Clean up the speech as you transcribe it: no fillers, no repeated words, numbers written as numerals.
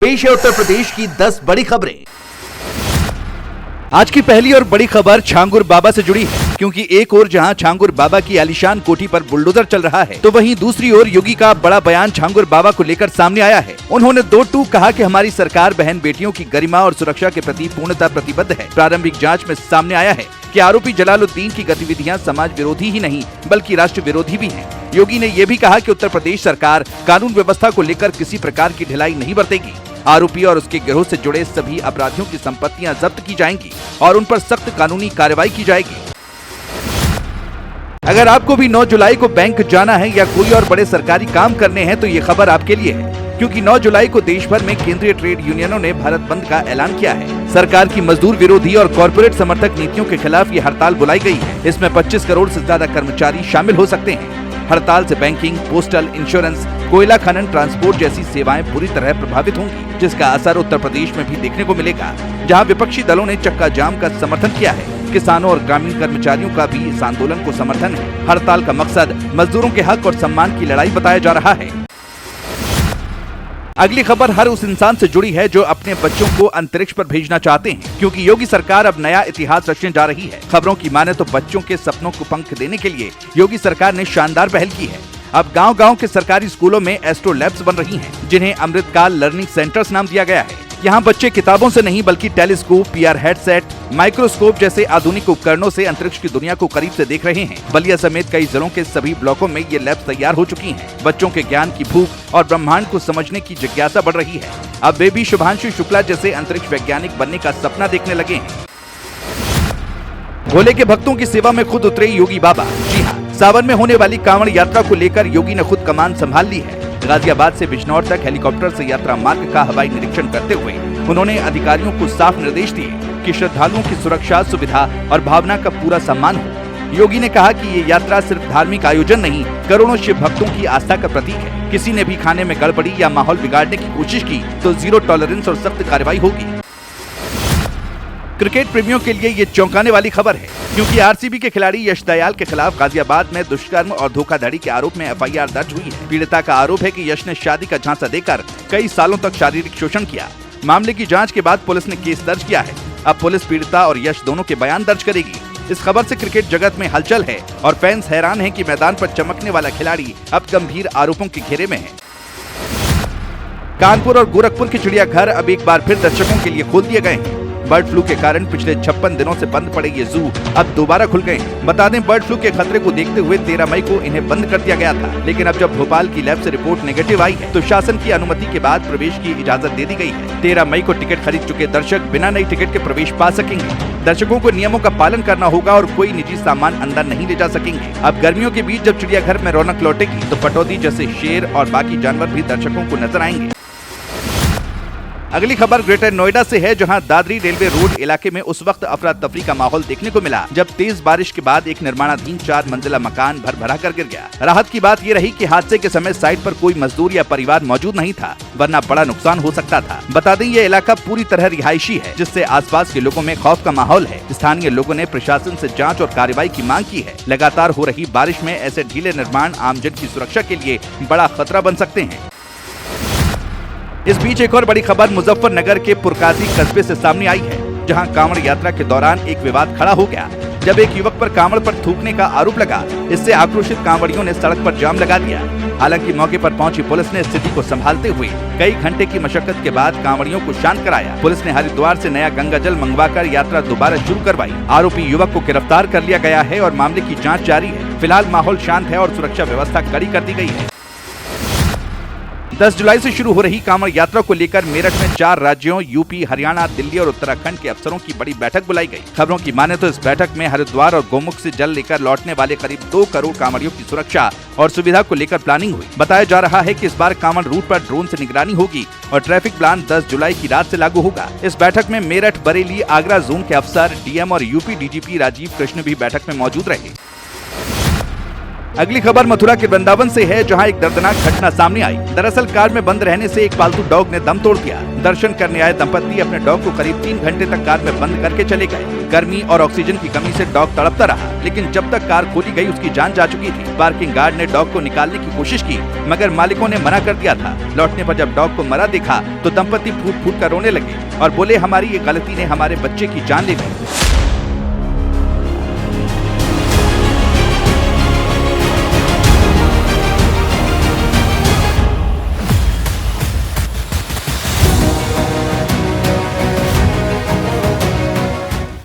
पेश है उत्तर प्रदेश की 10 बड़ी खबरें। आज की पहली और बड़ी खबर छांगुर बाबा से जुड़ी है, क्योंकि एक ओर जहां छांगुर बाबा की आलीशान कोठी पर बुलडोजर चल रहा है, तो वहीं दूसरी ओर योगी का बड़ा बयान छांगुर बाबा को लेकर सामने आया है। उन्होंने दो टूक कहा कि हमारी सरकार बहन बेटियों की गरिमा और सुरक्षा के प्रति पूर्णतः प्रतिबद्ध है। प्रारंभिक जाँच में सामने आया है कि आरोपी जलालुद्दीन की गतिविधियां समाज विरोधी ही नहीं बल्कि राष्ट्र विरोधी भी हैं। योगी ने यह भी कहा कि उत्तर प्रदेश सरकार कानून व्यवस्था को लेकर किसी प्रकार की ढिलाई नहीं बरतेगी। आरोपी और उसके गिरोह से जुड़े सभी अपराधियों की संपत्तियां जब्त की जाएंगी और उन पर सख्त कानूनी कार्रवाई की जाएगी। अगर आपको भी 9 जुलाई को बैंक जाना है या कोई और बड़े सरकारी काम करने हैं तो ये खबर आपके लिए है, क्योंकि 9 जुलाई को देश भर में केंद्रीय ट्रेड यूनियनों ने भारत बंद का ऐलान किया है। सरकार की मजदूर विरोधी और कॉर्पोरेट समर्थक नीतियों के खिलाफ ये हड़ताल बुलाई गई है। इसमें 25 करोड़ से ज्यादा कर्मचारी शामिल हो सकते हैं। हड़ताल से बैंकिंग, पोस्टल, इंश्योरेंस, कोयला खनन, ट्रांसपोर्ट जैसी सेवाएं बुरी तरह प्रभावित होंगी, जिसका असर उत्तर प्रदेश में भी देखने को मिलेगा, जहां विपक्षी दलों ने चक्का जाम का समर्थन किया है। किसानों और ग्रामीण कर्मचारियों का भी इस आंदोलन को समर्थन है। हड़ताल का मकसद मजदूरों के हक और सम्मान की लड़ाई बताया जा रहा है। अगली खबर हर उस इंसान से जुड़ी है जो अपने बच्चों को अंतरिक्ष पर भेजना चाहते हैं, क्योंकि योगी सरकार अब नया इतिहास रचने जा रही है। खबरों की माने तो बच्चों के सपनों को पंख देने के लिए योगी सरकार ने शानदार पहल की है। अब गांव-गांव के सरकारी स्कूलों में एस्ट्रो लैब्स बन रही हैं, जिन्हें अमृतकाल लर्निंग सेंटर्स नाम दिया गया है। यहाँ बच्चे किताबों से नहीं बल्कि टेलीस्कोप, पीआर हेडसेट, माइक्रोस्कोप जैसे आधुनिक उपकरणों से अंतरिक्ष की दुनिया को करीब से देख रहे हैं। बलिया समेत कई जिलों के सभी ब्लॉकों में ये लैब तैयार हो चुकी हैं। बच्चों के ज्ञान की भूख और ब्रह्मांड को समझने की जिज्ञासा बढ़ रही है। अब वे भी शुभांशु शुक्ला जैसे अंतरिक्ष वैज्ञानिक बनने का सपना देखने लगे हैं। भोले के भक्तों की सेवा में खुद उतरे योगी बाबा। जी हाँ, सावन में होने वाली कांवड़ यात्रा को लेकर योगी ने खुद कमान संभाल ली है। गाजियाबाद से बिजनौर तक हेलीकॉप्टर से यात्रा मार्ग का हवाई निरीक्षण करते हुए उन्होंने अधिकारियों को साफ निर्देश दिए कि श्रद्धालुओं की सुरक्षा, सुविधा और भावना का पूरा सम्मान हो। योगी ने कहा कि ये यात्रा सिर्फ धार्मिक आयोजन नहीं, करोड़ों शिव भक्तों की आस्था का प्रतीक है। किसी ने भी खाने में गड़बड़ी या माहौल बिगाड़ने की कोशिश की तो जीरो टॉलरेंस और सख्त कार्रवाई होगी। क्रिकेट प्रेमियों के लिए ये चौंकाने वाली खबर है, क्योंकि आरसीबी के खिलाड़ी यश दयाल के खिलाफ गाजियाबाद में दुष्कर्म और धोखाधड़ी के आरोप में एफआईआर दर्ज हुई है। पीड़िता का आरोप है कि यश ने शादी का झांसा देकर कई सालों तक शारीरिक शोषण किया। मामले की जांच के बाद पुलिस ने केस दर्ज किया है। अब पुलिस पीड़िता और यश दोनों के बयान दर्ज करेगी। इस खबर से क्रिकेट जगत में हलचल है और फैंस हैरान हैं कि मैदान पर चमकने वाला खिलाड़ी अब गंभीर आरोपों के घेरे में है। कानपुर और गोरखपुर के चिड़ियाघर अब एक बार फिर दर्शकों के लिए खोल दिए गए हैं। बर्ड फ्लू के कारण पिछले 56 दिनों से बंद पड़े ये जू अब दोबारा खुल गए हैं। बता दें, बर्ड फ्लू के खतरे को देखते हुए 13 मई को इन्हें बंद कर दिया गया था, लेकिन अब जब भोपाल की लैब से रिपोर्ट नेगेटिव आई है तो शासन की अनुमति के बाद प्रवेश की इजाजत दे दी गई है। 13 मई को टिकट खरीद चुके दर्शक बिना नई टिकट के प्रवेश पा सकेंगे। दर्शकों को नियमों का पालन करना होगा और कोई निजी सामान अंदर नहीं ले जा सकेंगे। अब गर्मियों के बीच जब चिड़ियाघर में रौनक लौटेगी तो पटौदी जैसे शेर और बाकी जानवर भी दर्शकों को नजर आएंगे। अगली खबर ग्रेटर नोएडा से है, जहां दादरी रेलवे रोड इलाके में उस वक्त अफरा तफरी का माहौल देखने को मिला जब तेज बारिश के बाद एक निर्माणाधीन 4 मंजिला मकान भर कर गिर गया। राहत की बात ये रही कि हादसे के समय साइट पर कोई मजदूर या परिवार मौजूद नहीं था, वरना बड़ा नुकसान हो सकता था। बता दें, ये इलाका पूरी तरह रिहायशी है, जिससे आसपास के लोगों में खौफ का माहौल है। स्थानीय लोगों ने प्रशासन से जाँच और कार्रवाई की मांग की है। लगातार हो रही बारिश में ऐसे ढीले निर्माण आमजन की सुरक्षा के लिए बड़ा खतरा बन सकते हैं। इस बीच एक और बड़ी खबर मुजफ्फरनगर के पुरकाजी कस्बे से सामने आई है, जहां कांवड़ यात्रा के दौरान एक विवाद खड़ा हो गया जब एक युवक पर कांवड़ पर थूकने का आरोप लगा। इससे आक्रोशित कांवड़ियों ने सड़क पर जाम लगा दिया। हालांकि मौके पर पहुंची पुलिस ने स्थिति को संभालते हुए कई घंटे की मशक्कत के बाद कांवड़ियों को शांत कराया। पुलिस ने हरिद्वार से नया गंगा जल मंगवाकर यात्रा दोबारा शुरू करवाई। आरोपी युवक को गिरफ्तार कर लिया गया है और मामले की जाँच जारी है। फिलहाल माहौल शांत है और सुरक्षा व्यवस्था कड़ी कर दी गई है। 10 जुलाई से शुरू हो रही कांवड़ यात्रा को लेकर मेरठ में 4 राज्यों यूपी, हरियाणा, दिल्ली और उत्तराखंड के अफसरों की बड़ी बैठक बुलाई गई। खबरों की माने तो इस बैठक में हरिद्वार और गोमुख से जल लेकर लौटने वाले करीब 2 करोड़ कांवड़ियों की सुरक्षा और सुविधा को लेकर प्लानिंग हुई। बताया जा रहा है कि इस बार कांवड़ रूट पर ड्रोन से निगरानी होगी और ट्रैफिक प्लान 10 जुलाई की रात से लागू होगा। इस बैठक में मेरठ, बरेली, आगरा जोन के अफसर, डीएम और यूपी डीजीपी राजीव कृष्ण भी बैठक में मौजूद रहे। अगली खबर मथुरा के वृंदावन से है, जहां एक दर्दनाक घटना सामने आई। दरअसल कार में बंद रहने से एक पालतू डॉग ने दम तोड़ दिया। दर्शन करने आए दंपत्ति अपने डॉग को करीब 3 घंटे तक कार में बंद करके चले गए। गर्मी और ऑक्सीजन की कमी से डॉग तड़पता रहा, लेकिन जब तक कार खोली गई उसकी जान जा चुकी थी। पार्किंग गार्ड ने डॉग को निकालने की कोशिश की, मगर मालिकों ने मना कर दिया था। लौटने पर जब डॉग को मरा देखा तो दंपत्ति फूट फूट कर रोने लगे और बोले, हमारी ये गलती ने हमारे बच्चे की जान ले ली।